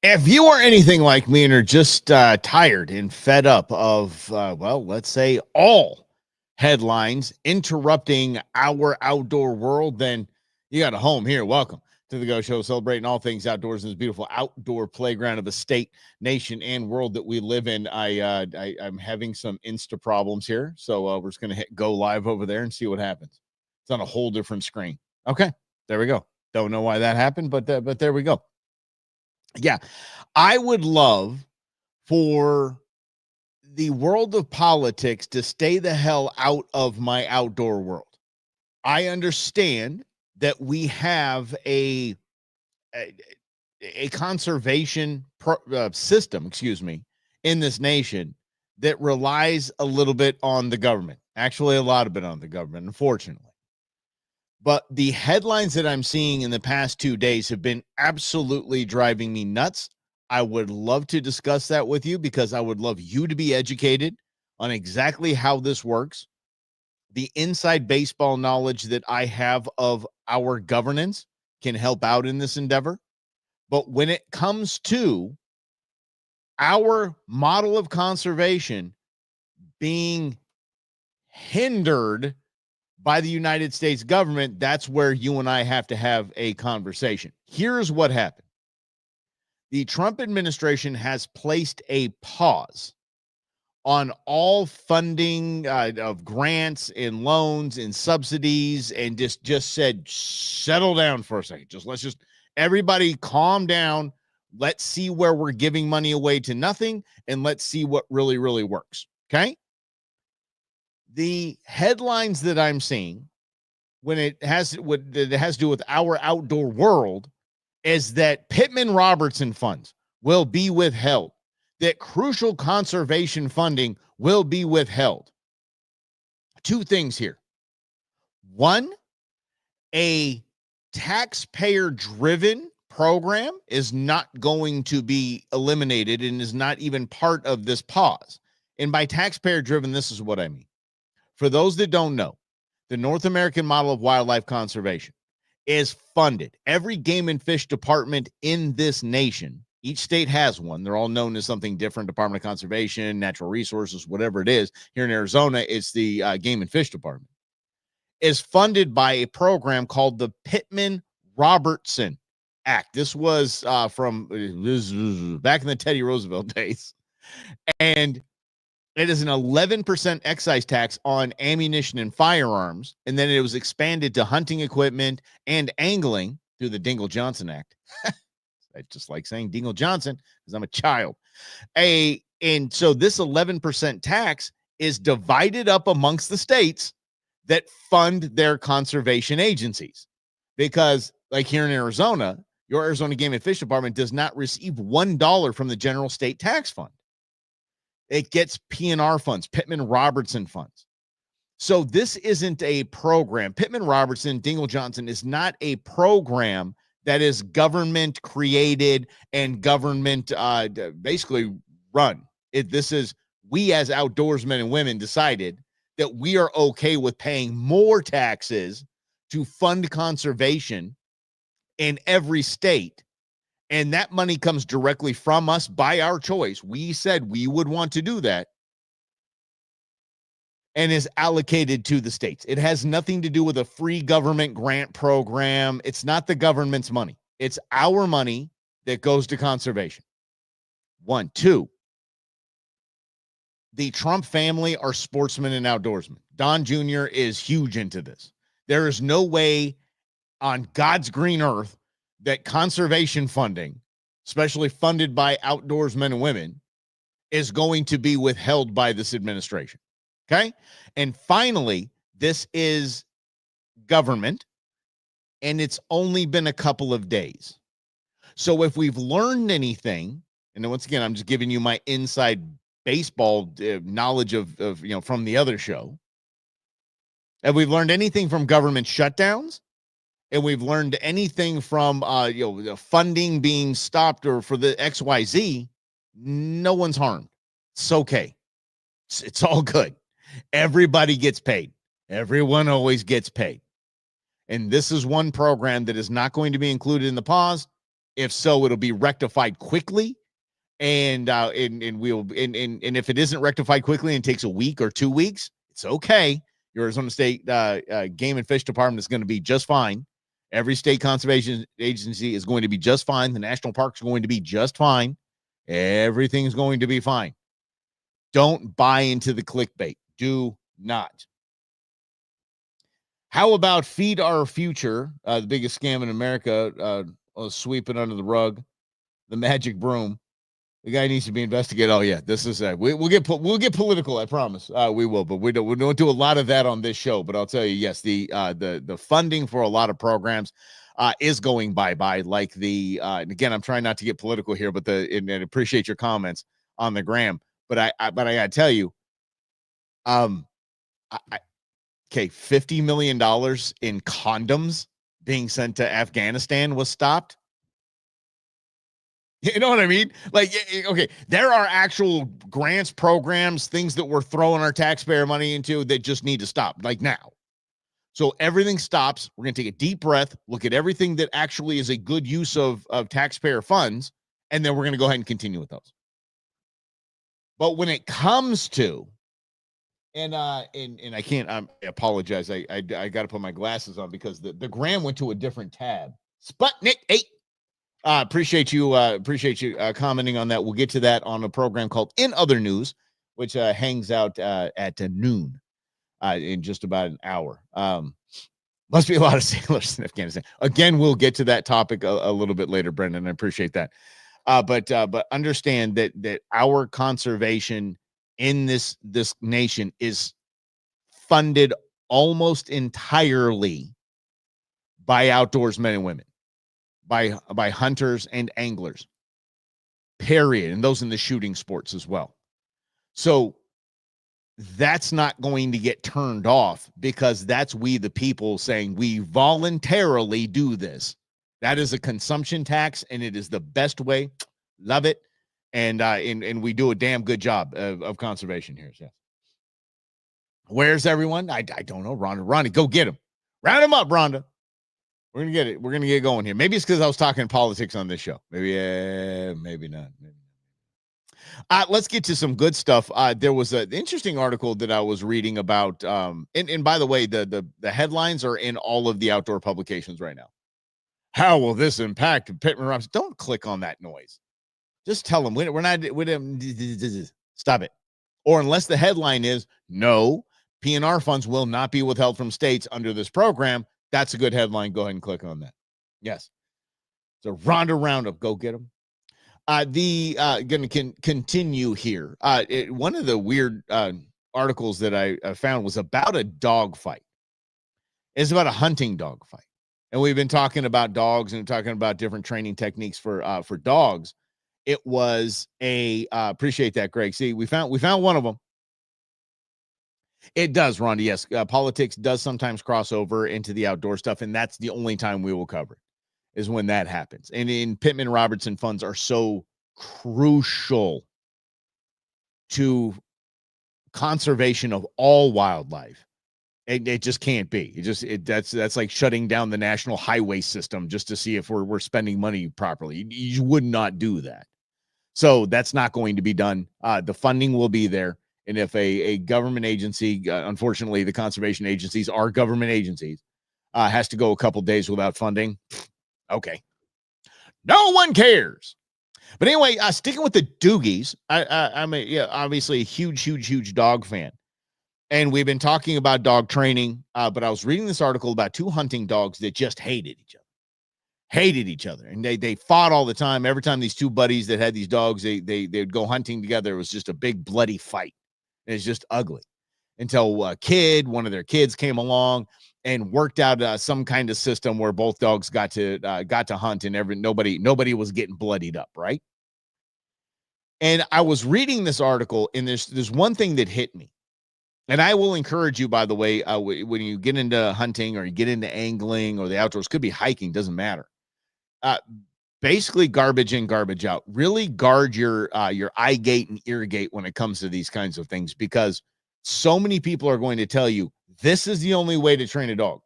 If you are anything like me and are just tired and fed up of, let's say all headlines interrupting our outdoor world, then you got a home here. Welcome to the Go Show, celebrating all things outdoors in this beautiful outdoor playground of the state, nation, and world that we live in. I'm having some Insta problems here, so we're just going to hit go live over there and see what happens. It's on a whole different screen. Okay, there we go. Don't know why that happened, but there we go. Yeah, I would love for the world of politics to stay the hell out of my outdoor world. I understand that we have a conservation system, in this nation that relies a little bit on the government. Actually, a lot of it on the government, unfortunately. But the headlines that I'm seeing in the past 2 days have been absolutely driving me nuts. I would love to discuss that with you because I would love you to be educated on exactly how this works. The inside baseball knowledge that I have of our governance can help out in this endeavor. But when it comes to our model of conservation being hindered by the United States government, that's where you and I have to have a conversation. Here's what happened. The Trump administration has placed a pause on all funding of grants and loans and subsidies and just said, settle down for a second. Let's everybody calm down. Let's see where we're giving money away to nothing, and let's see what really, really works. Okay? The headlines that I'm seeing when it has to do with our outdoor world is that Pittman Robertson funds will be withheld, that crucial conservation funding will be withheld. Two things here. One, a taxpayer-driven program is not going to be eliminated and is not even part of this pause. And by taxpayer-driven, this is what I mean. For those that don't know, the North American model of wildlife conservation is funded. Every game and fish department in this nation, each state has one. They're all known as something different: Department of Conservation, Natural Resources, whatever it is. Here in Arizona, it's the Game and Fish Department. Is funded by a program called the Pittman Robertson Act. This was from back in the Teddy Roosevelt days. And it is an 11% excise tax on ammunition and firearms, and then it was expanded to hunting equipment and angling through the Dingell Johnson Act. I just like saying Dingell Johnson because I'm a child. And so this 11% tax is divided up amongst the states that fund their conservation agencies. Because, like here in Arizona, your Arizona Game and Fish Department does not receive $1 from the general state tax fund. It gets PNR funds, Pittman Robertson funds. So this isn't a program. Pittman Robertson, Dingell Johnson is not a program that is government created and government basically run. This is, we as outdoorsmen and women decided that we are okay with paying more taxes to fund conservation in every state. And that money comes directly from us by our choice. We said we would want to do that, and is allocated to the states. It has nothing to do with a free government grant program. It's not the government's money. It's our money that goes to conservation. 1, 2. The Trump family are sportsmen and outdoorsmen. Don Jr. is huge into this. There is no way on God's green earth that conservation funding, especially funded by outdoorsmen and women, is going to be withheld by this administration. Okay? And finally, this is government, and it's only been a couple of days. So if we've learned anything, and once again, I'm just giving you my inside baseball knowledge of from the other show. Have we learned anything from government shutdowns? And we've learned anything from the funding being stopped or for the XYZ, no one's harmed. It's okay. It's all good. Everybody gets paid. Everyone always gets paid. And this is one program that is not going to be included in the pause. If so, it'll be rectified quickly. And we'll and if it isn't rectified quickly and takes a week or 2 weeks, it's okay. Your Arizona State Game and Fish Department is going to be just fine. Every state conservation agency is going to be just fine. The national parks are going to be just fine. Everything's going to be fine. Don't buy into the clickbait. Do not. How about Feed Our Future, the biggest scam in America, sweeping under the rug, the magic broom. The guy needs to be investigated. Oh yeah, this is we'll get political. I promise. We will, but we don't do a lot of that on this show. But I'll tell you, yes, the funding for a lot of programs is going bye-bye. Like and again, I'm trying not to get political here, but and appreciate your comments on the gram. But I gotta tell you, okay, $50 million in condoms being sent to Afghanistan was stopped. You know what I mean? Like, okay, there are actual grants, programs, things that we're throwing our taxpayer money into that just need to stop, like now. So everything stops. We're going to take a deep breath, look at everything that actually is a good use of taxpayer funds, and then we're going to go ahead and continue with those. But when it comes to, and I can't, I apologize. I got to put my glasses on because the gram went to a different tab. Sputnik 8. Appreciate you commenting on that. We'll get to that on a program called In Other News, which hangs out at noon in just about an hour. Must be a lot of sailors in Afghanistan. Again, we'll get to that topic a little bit later, Brendan. I appreciate that. But understand that our conservation in this nation is funded almost entirely by outdoors men and women. By hunters and anglers, period, and those in the shooting sports as well. So that's not going to get turned off because that's we the people saying we voluntarily do this. That is a consumption tax, and it is the best way. Love it, and we do a damn good job of conservation here. Yes. Where's everyone? I don't know. Ronnie, go get him. Round him up, Rhonda. We're gonna get it. We're gonna get going here. Maybe it's because I was talking politics on this show. Maybe not. Let's get to some good stuff. There was an interesting article that I was reading about. And by the way, the headlines are in all of the outdoor publications right now. How will this impact Pittman Robinson? Don't click on that noise. Just tell them we're not. Stop it. Or unless the headline is no, PNR funds will not be withheld from states under this program. That's a good headline. Go ahead and click on that. Yes. So Rhonda Roundup, go get them. Going to continue here. One of the weird articles that I found was about a dog fight. It's about a hunting dog fight. And we've been talking about dogs and talking about different training techniques for dogs. It was appreciate that, Greg. See, we found one of them. It does, Rhonda. Yes, politics does sometimes cross over into the outdoor stuff, and that's the only time we will cover it, is when that happens. And in Pittman Robertson funds are so crucial to conservation of all wildlife. It just can't be. That's like shutting down the national highway system just to see if we're spending money properly. You would not do that. So that's not going to be done. The funding will be there. And if a government agency, unfortunately, the conservation agencies are government agencies, has to go a couple days without funding, okay. No one cares. But anyway, sticking with the Doogies, I'm obviously a huge dog fan. And we've been talking about dog training, but I was reading this article about two hunting dogs that just hated each other. And they fought all the time. Every time these two buddies that had these dogs, they'd go hunting together. It was just a big bloody fight. It's just ugly until one of their kids came along and worked out some kind of system where both dogs got to hunt and nobody was getting bloodied up. Right. And I was reading this article and there's one thing that hit me, and I will encourage you, by the way, when you get into hunting or you get into angling or the outdoors, could be hiking, doesn't matter. Basically garbage in, garbage out. Really guard your eye gate and ear gate when it comes to these kinds of things, because so many people are going to tell you this is the only way to train a dog.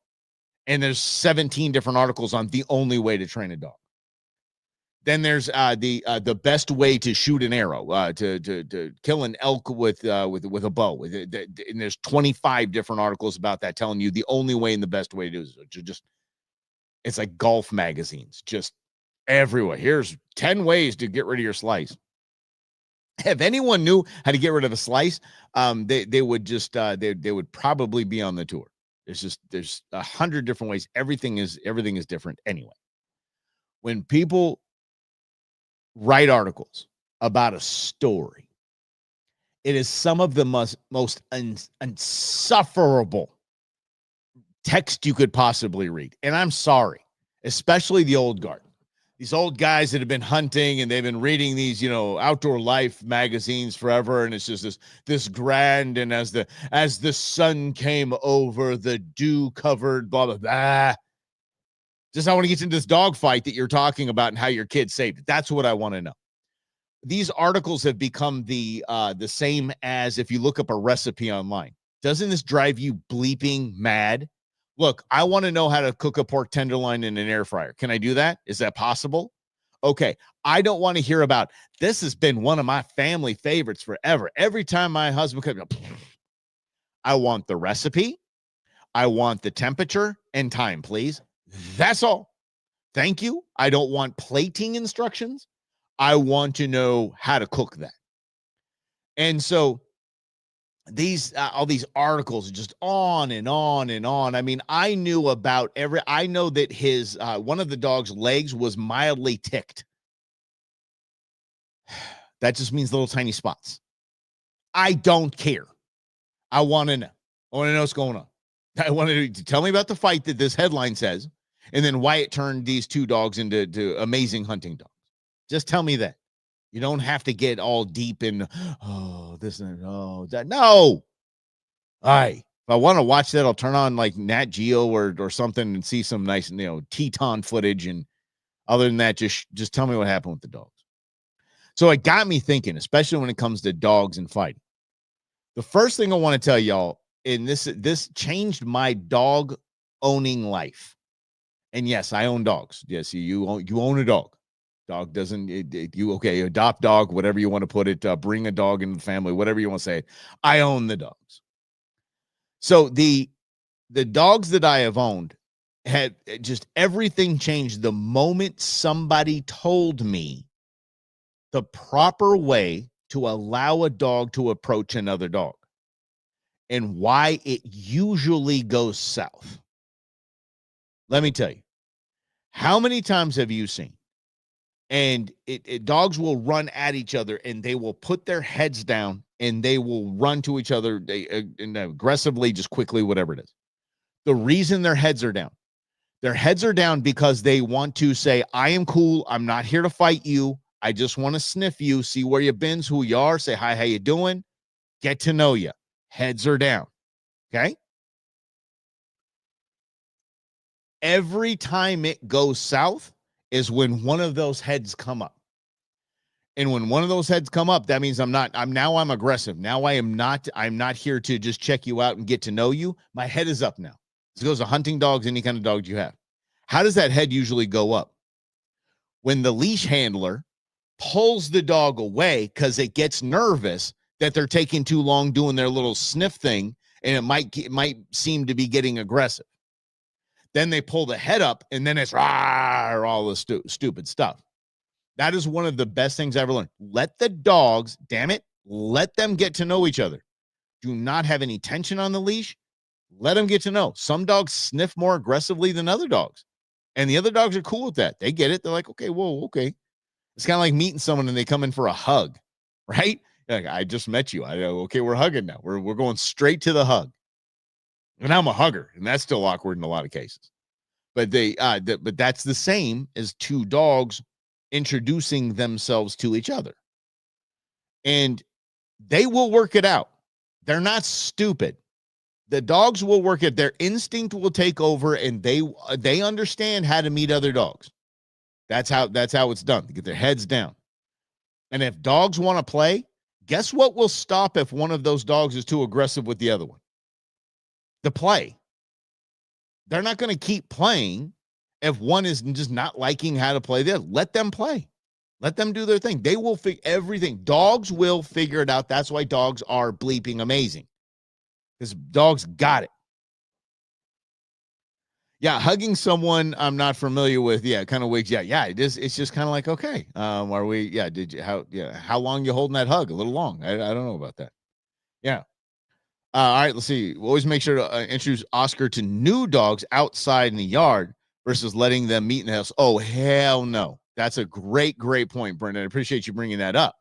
And there's 17 different articles on the only way to train a dog. Then there's the best way to shoot an arrow, to kill an elk with a bow. And there's 25 different articles about that telling you the only way and the best way to do it is to just, it's like golf magazines, just everywhere. Here's 10 ways to get rid of your slice. If anyone knew how to get rid of a slice, they would just they would probably be on the tour. There's 100 different ways. Everything is different anyway. When people write articles about a story, it is some of the most insufferable text you could possibly read. And I'm sorry, especially the old guard. These old guys that have been hunting and they've been reading these, outdoor life magazines forever. And it's just this grand, and as the sun came over the dew covered, blah, blah, blah. Just, I want to get into this dog fight that you're talking about and how your kid saved it. That's what I want to know. These articles have become the same as if you look up a recipe online. Doesn't this drive you bleeping mad? Look, I want to know how to cook a pork tenderloin in an air fryer. Can I do that? Is that possible? Okay. I don't want to hear about, this has been one of my family favorites forever. Every time my husband could go, I want the recipe. I want the temperature and time, please. That's all. Thank you. I don't want plating instructions. I want to know how to cook that. And so these all these articles are just on and on and on. I mean, I know that his one of the dog's legs was mildly ticked. That just means little tiny spots. I don't care. I want to know. I want to know what's going on. I want to tell me about the fight that this headline says, and then why it turned these two dogs into amazing hunting dogs. Just tell me that. You don't have to get all deep in, this and that. No. All right. If I want to watch that, I'll turn on like Nat Geo or something and see some nice, Teton footage. And other than that, just tell me what happened with the dogs. So it got me thinking, especially when it comes to dogs and fighting. The first thing I want to tell y'all, and this changed my dog owning life. And yes, I own dogs. Yes, you own a dog. Dog doesn't, adopt dog, whatever you want to put it, bring a dog into the family, whatever you want to say. I own the dogs. So the dogs that I have owned had just everything changed the moment somebody told me the proper way to allow a dog to approach another dog and why it usually goes south. Let me tell you, how many times have you seen? And dogs will run at each other and they will put their heads down and they will run to each other and aggressively, just quickly, whatever it is. The reason their heads are down because they want to say, I am cool. I'm not here to fight you. I just want to sniff you, see where you've been, who you are, say, hi, how you doing? Get to know you. Heads are down. Okay. Every time it goes south is when one of those heads come up. And when one of those heads come up, that means I'm aggressive. Now I'm not here to just check you out and get to know you. My head is up now. This goes to hunting dogs, any kind of dogs you have. How does that head usually go up? When the leash handler pulls the dog away because it gets nervous that they're taking too long doing their little sniff thing, and it might seem to be getting aggressive. Then they pull the head up, and then it's all the stupid stuff. That is one of the best things I ever learned. Let the dogs, damn it, let them get to know each other. Do not have any tension on the leash. Let them get to know. Some dogs sniff more aggressively than other dogs, and the other dogs are cool with that. They get it. They're like, okay, whoa, okay. It's kind of like meeting someone and they come in for a hug, right? Like, I just met you. Okay, we're hugging now. We're going straight to the hug. And I'm a hugger, and that's still awkward in a lot of cases. But but that's the same as two dogs introducing themselves to each other. And they will work it out. They're not stupid. The dogs will work it. Their instinct will take over, and they understand how to meet other dogs. That's how it's done. They get their heads down. And if dogs want to play, guess what will stop if one of those dogs is too aggressive with the other one? The play. They're not going to keep playing if one is just not liking how to play. Let them play. Let them do their thing. They will figure everything. Dogs will figure it out. That's why dogs are bleeping amazing, because dogs got it. Yeah, hugging someone I'm not familiar with, yeah, kind of wigs. Yeah, it is. It's just kind of like, okay, are we? Yeah, did you how long you holding that hug? A little long. I don't know about that. Yeah. All right, let's see. We'll always make sure to introduce Oscar to new dogs outside in the yard versus letting them meet in the house. Oh, hell no. That's a great point, Brendan. I appreciate you bringing that up,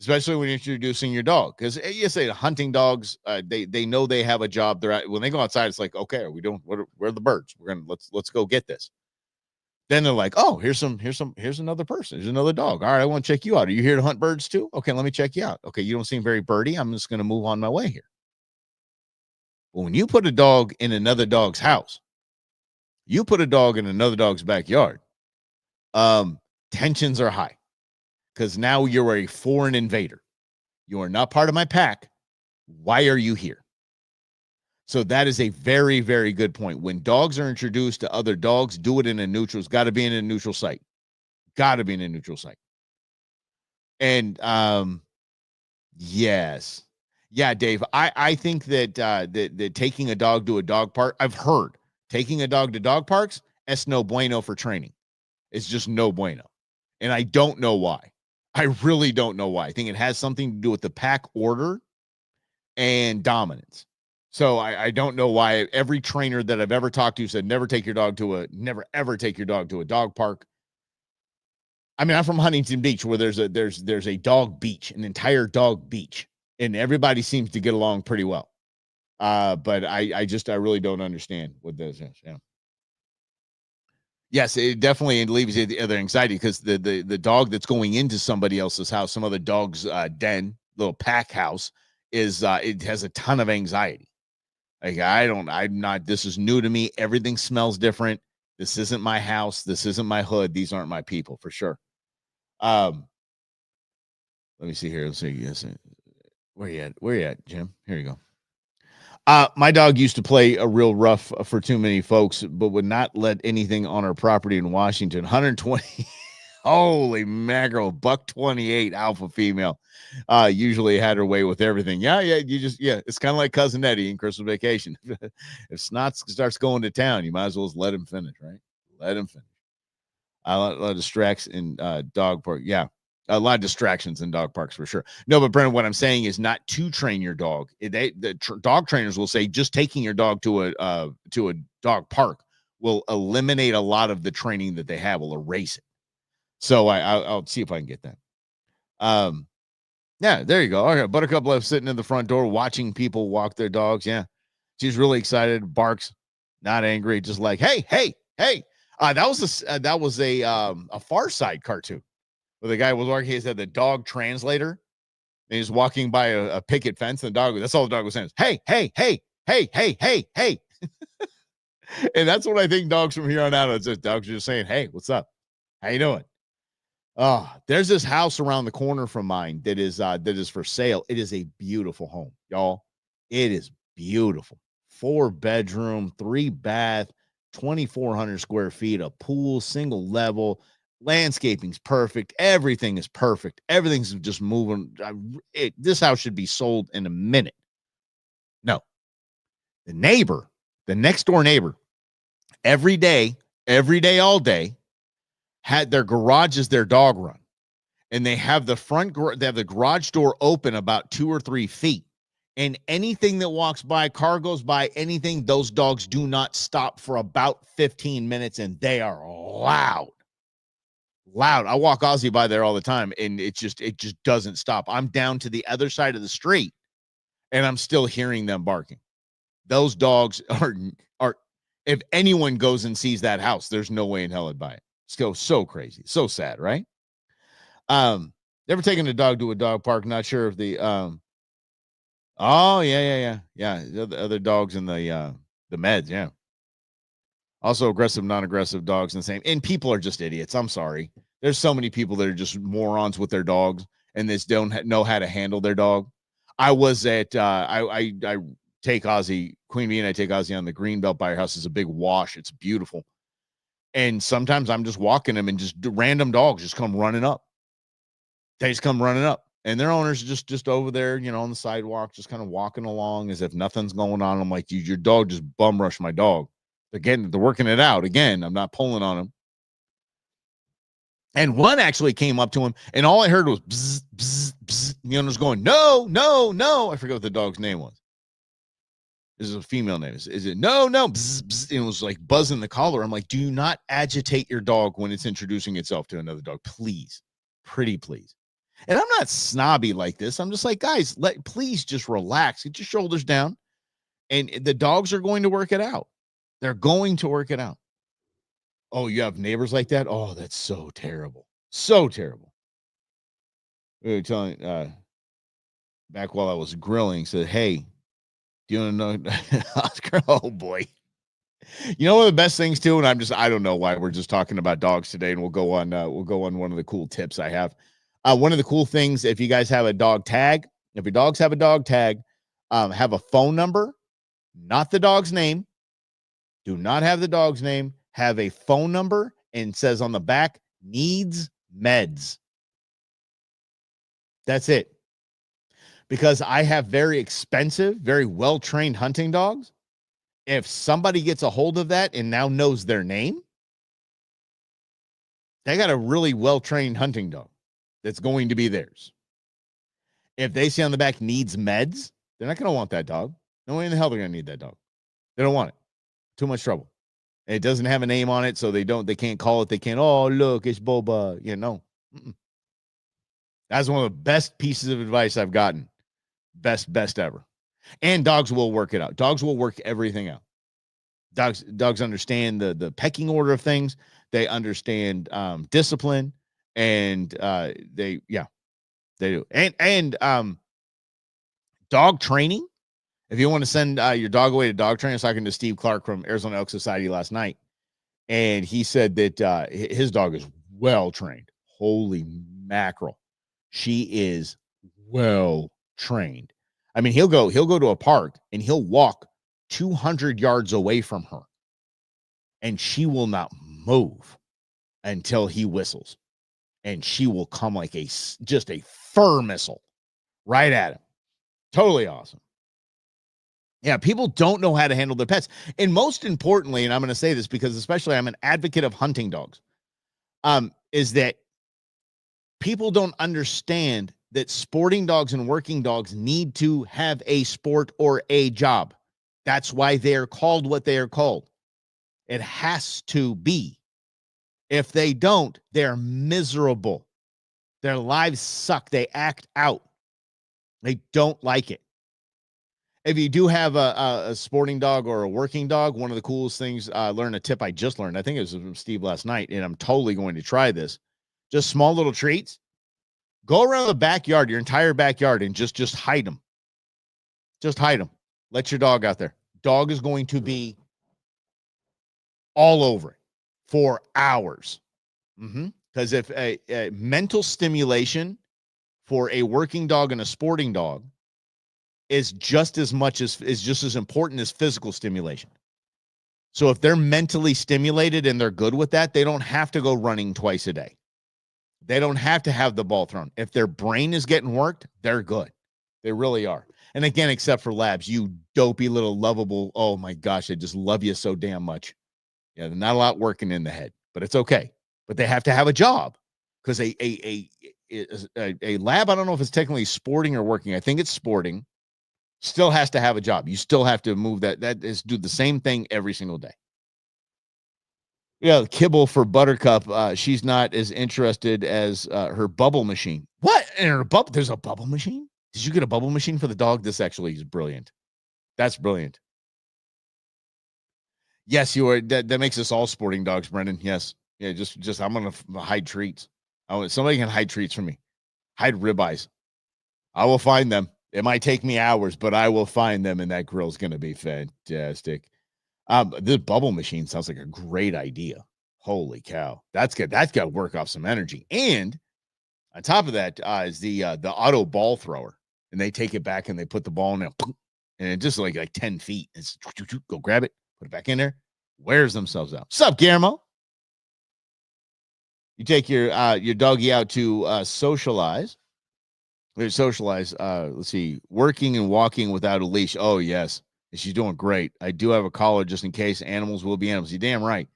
especially when you're introducing your dog. Because you say hunting dogs, they know they have a job. They're when they go outside, it's like, okay, are we doing where are the birds? We're gonna let's go get this. Then they're like, oh, here's another person. Here's another dog. All right, I want to check you out. Are you here to hunt birds too? Okay, let me check you out. Okay, you don't seem very birdy. I'm just gonna move on my way here. But when you put a dog in another dog's house, you put a dog in another dog's backyard, tensions are high, because now you're a foreign invader. You are not part of my pack. Why are you here? So that is a very, very good point. When dogs are introduced to other dogs, do it in a neutral. It's got to be in a neutral site. Got to be in a neutral site. And yes. Yeah, Dave. I think that that taking a dog to a dog park, I've heard taking a dog to dog parks, es no bueno for training. It's just no bueno. And I don't know why. I really don't know why. I think it has something to do with the pack order and dominance. So I don't know why every trainer that I've ever talked to said never ever take your dog to a dog park. I mean, I'm from Huntington Beach, where there's a dog beach, an entire dog beach, and everybody seems to get along pretty well. But I really don't understand what this is. Yeah. Yes, it definitely leaves you the other anxiety, because the dog that's going into somebody else's house, some other dog's den, little pack house, is it has a ton of anxiety. Like, I'm not, this is new to me. Everything smells different. This isn't my house. This isn't my hood. These aren't my people, for sure. Let me see here. Let's see. Yes. Where you at, Jim? Here you go. My dog used to play a real rough for too many folks, but would not let anything on our property in Washington. 120. Holy mackerel, $128 alpha female. Usually had her way with everything. Yeah. It's kind of like Cousin Eddie in Christmas Vacation. If Snot starts going to town, you might as well just let him finish, right? Let him finish. A lot of distractions in dog park. Yeah, a lot of distractions in dog parks, for sure. No, but Brennan, what I'm saying is not to train your dog. Dog trainers will say just taking your dog to a dog park will eliminate a lot of the training that they have. Will erase it. So I'll see if I can get that. Yeah, there you go. Okay, Buttercup left sitting in the front door watching people walk their dogs. Yeah, she's really excited. Barks, not angry, just like, hey. That was a Far Side cartoon where the guy was working. He said the dog translator, and he's walking by a picket fence. And the dog, that's all the dog was saying is, hey. And that's what I think dogs from here on out, it's just dogs are just saying, hey, what's up? How you doing? Oh, there's this house around the corner from mine that is for sale. It is a beautiful home, y'all. It is beautiful. 4-bedroom, 3-bath, 2,400 square feet, a pool, single level, landscaping's perfect. Everything is perfect. Everything's just moving. This house should be sold in a minute. No, the next door neighbor, every day, all day, had their garage as their dog run, and they have the garage door open about 2 or 3 feet. And anything that walks by, car goes by, anything, those dogs do not stop for about 15 minutes, and they are loud. I walk Ozzy by there all the time, and it just doesn't stop. I'm down to the other side of the street, and I'm still hearing them barking. Those dogs are if anyone goes and sees that house, there's no way in hell I'd buy it. It's so crazy. So sad, right? Never taken a dog to a dog park. Not sure if the oh, yeah. The other dogs in the meds, yeah. Also aggressive, non-aggressive dogs and the same. And people are just idiots. I'm sorry. There's so many people that are just morons with their dogs and this don't know how to handle their dog. I was at I take Ozzy, Queen Bee, and I take Ozzy on the Greenbelt by her house. It's a big wash. It's beautiful. And sometimes I'm just walking them and just random dogs just come running up. They just come running up, and their owners just over there, on the sidewalk, just kind of walking along as if nothing's going on. I'm like, your dog just bum rushed my dog. They're working it out again. I'm not pulling on him. And one actually came up to him, and all I heard was bzz, bzz, bzz. And the owner's going, no, no, no. I forget what the dog's name was. This is a female name. Is it no, no? Bzz, bzz. And it was like buzzing the collar. I'm like, do not agitate your dog when it's introducing itself to another dog, please. Pretty please. And I'm not snobby like this. I'm just like, guys, please just relax. Get your shoulders down. And the dogs are going to work it out. They're going to work it out. Oh, you have neighbors like that? Oh, that's so terrible. So terrible. We were telling back while I was grilling, said, hey, do you want to know? Oscar, oh boy. You know one of the best things too, and I don't know why we're just talking about dogs today, and we'll go on one of the cool tips I have. One of the cool things, if you guys have a dog tag, if your dogs have a dog tag, have a phone number, not the dog's name. Do not have the dog's name. Have a phone number, and says on the back, needs meds. That's it. Because I have very expensive, very well-trained hunting dogs. If somebody gets a hold of that and now knows their name, they got a really well-trained hunting dog that's going to be theirs. If they say on the back needs meds, they're not going to want that dog. No way in the hell they're going to need that dog. They don't want it. Too much trouble. And it doesn't have a name on it, so they can't call it. They can't, oh, look, it's Boba. No. That's one of the best pieces of advice I've gotten. Best ever. And dogs will work it out. Dogs will work everything out. Dogs understand the pecking order of things. They understand discipline, and they do. And dog training. If you want to send your dog away to dog training, I was talking to Steve Clark from Arizona Elk Society last night, and he said that his dog is well trained. Holy mackerel, she is well trained. I mean, he'll go to a park and he'll walk 200 yards away from her, and she will not move until he whistles, and she will come like just a fur missile right at him. Totally awesome. Yeah, people don't know how to handle their pets. And most importantly, and I'm going to say this because especially I'm an advocate of hunting dogs, is that people don't understand that sporting dogs and working dogs need to have a sport or a job. That's why they're called what they are called. It has to be. If they don't, they're miserable. Their lives suck. They act out. They don't like it. If you do have a sporting dog or a working dog, one of the coolest things, learn a tip I just learned. I think it was from Steve last night, and I'm totally going to try this. Just small little treats. Go around the backyard, your entire backyard, and just hide them. Just hide them. Let your dog out there. Dog is going to be all over it for hours. Because if a mental stimulation for a working dog and a sporting dog is just as important as physical stimulation. So if they're mentally stimulated and they're good with that, they don't have to go running twice a day. They don't have to have the ball thrown. If their brain is getting worked, they're good. They really are. And again, except for Labs, you dopey little lovable, oh my gosh, I just love you so damn much. Yeah, not a lot working in the head, but it's okay. But they have to have a job, because a lab, I don't know if it's technically sporting or working. I think it's sporting. Still has to have a job. You still have to move that is do the same thing every single day. Yeah, kibble for Buttercup. She's not as interested as her bubble machine. What? And her bubble? There's a bubble machine? Did you get a bubble machine for the dog? This actually is brilliant. That's brilliant. Yes, you are. That makes us all sporting dogs, Brendan. Yes. Yeah, just I'm gonna hide treats. Somebody can hide treats from me. Hide ribeyes. I will find them. It might take me hours, but I will find them, and that grill's gonna be fantastic. This bubble machine sounds like a great idea. Holy cow. That's good. That's got to work off some energy. And on top of that is the auto ball thrower. And they take it back and they put the ball in there, and it just like 10 feet. It's go grab it, put it back in there, wears themselves out. What's up, Guillermo? You take your doggy out to socialize. Socialize. Let's see, working and walking without a leash. Oh yes, she's doing great. I do have a collar just in case. Animals will be animals. You're damn right.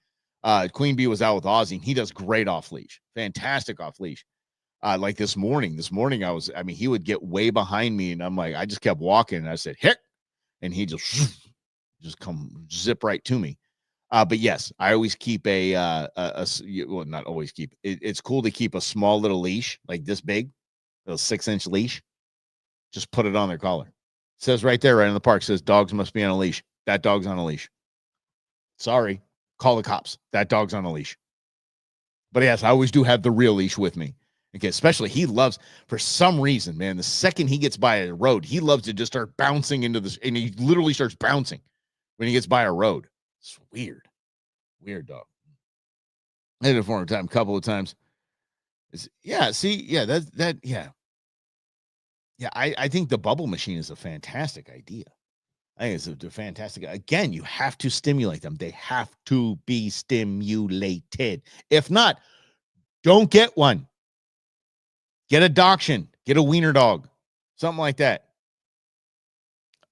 Queen Bee was out with Ozzy, and he does great off leash. Fantastic off leash. Like this morning, he would get way behind me, and I'm like, I just kept walking, and I said, "Hick," and he just come zip right to me. But yes, I always keep well, not always keep. It's cool to keep a small little leash like this big, a 6-inch leash. Just put it on their collar. It says right there, right in the park, says dogs must be on a leash. That dog's on a leash. Sorry, call the cops. That dog's on a leash. But yes, I always do have the real leash with me. Okay, especially he loves, for some reason, man, the second he gets by a road, he loves to just start bouncing into this, and he literally starts bouncing when he gets by a road. It's weird. Weird dog. I did it for him a couple of times. Yeah. I think the bubble machine is a fantastic idea. I think it's a fantastic. Again, you have to stimulate them. They have to be stimulated. If not, don't get one. Get a dachshund. Get a wiener dog. Something like that.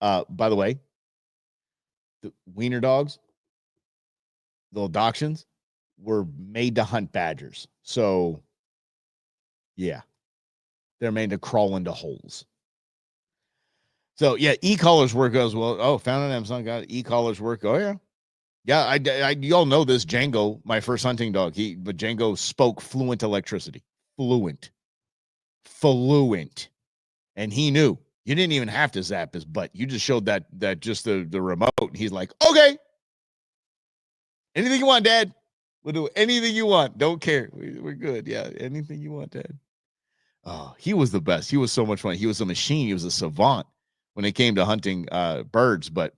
By the way, the wiener dogs, little dachshunds, were made to hunt badgers. So, yeah, they're made to crawl into holes. So, yeah, e-collars work as well. Oh, found on Amazon, got e-collars work. Oh, yeah. Yeah, you all know this. Django, my first hunting dog, but Django spoke fluent electricity. Fluent. And he knew. You didn't even have to zap his butt. You just showed that just the remote. And he's like, okay. Anything you want, Dad. We'll do anything you want. Don't care. We're good. Yeah, anything you want, Dad. Oh, he was the best. He was so much fun. He was a machine. He was a savant when it came to hunting birds. But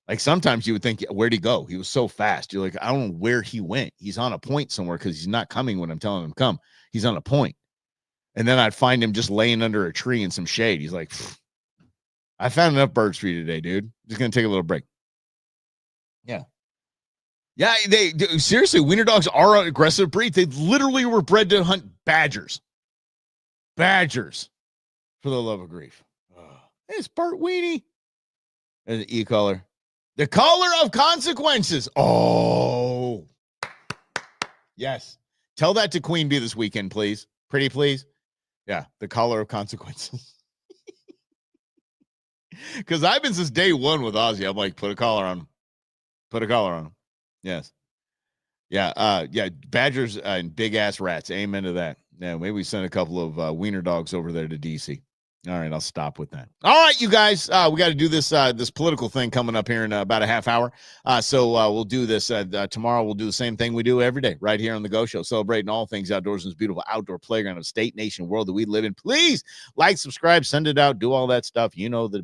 like sometimes you would think, where'd he go? He was so fast. You're like, I don't know where he went. He's on a point somewhere because he's not coming when I'm telling him to come. He's on a point. And then I'd find him just laying under a tree in some shade. He's like, I found enough birds for you today, dude. Just going to take a little break. Yeah. Yeah, seriously, wiener dogs are an aggressive breed. They literally were bred to hunt badgers. Badgers, for the love of grief. It's Bart Weenie. And the e-collar. The collar of consequences. Oh. Yes. Tell that to Queen Bee this weekend, please. Pretty please. Yeah, the collar of consequences. Because I've been since day one with Ozzy. I'm like, put a collar on him. Put a collar on him. Yes. Yeah. Badgers and big ass rats. Amen to that. Yeah. Maybe we send a couple of wiener dogs over there to DC. All right. I'll stop with that. All right, you guys. We got to do this political thing coming up here in about a half hour. So we'll do this tomorrow. We'll do the same thing we do every day right here on the Go Show, celebrating all things outdoors in this beautiful outdoor playground of state, nation, world that we live in. Please like, subscribe, send it out, do all that stuff. You know the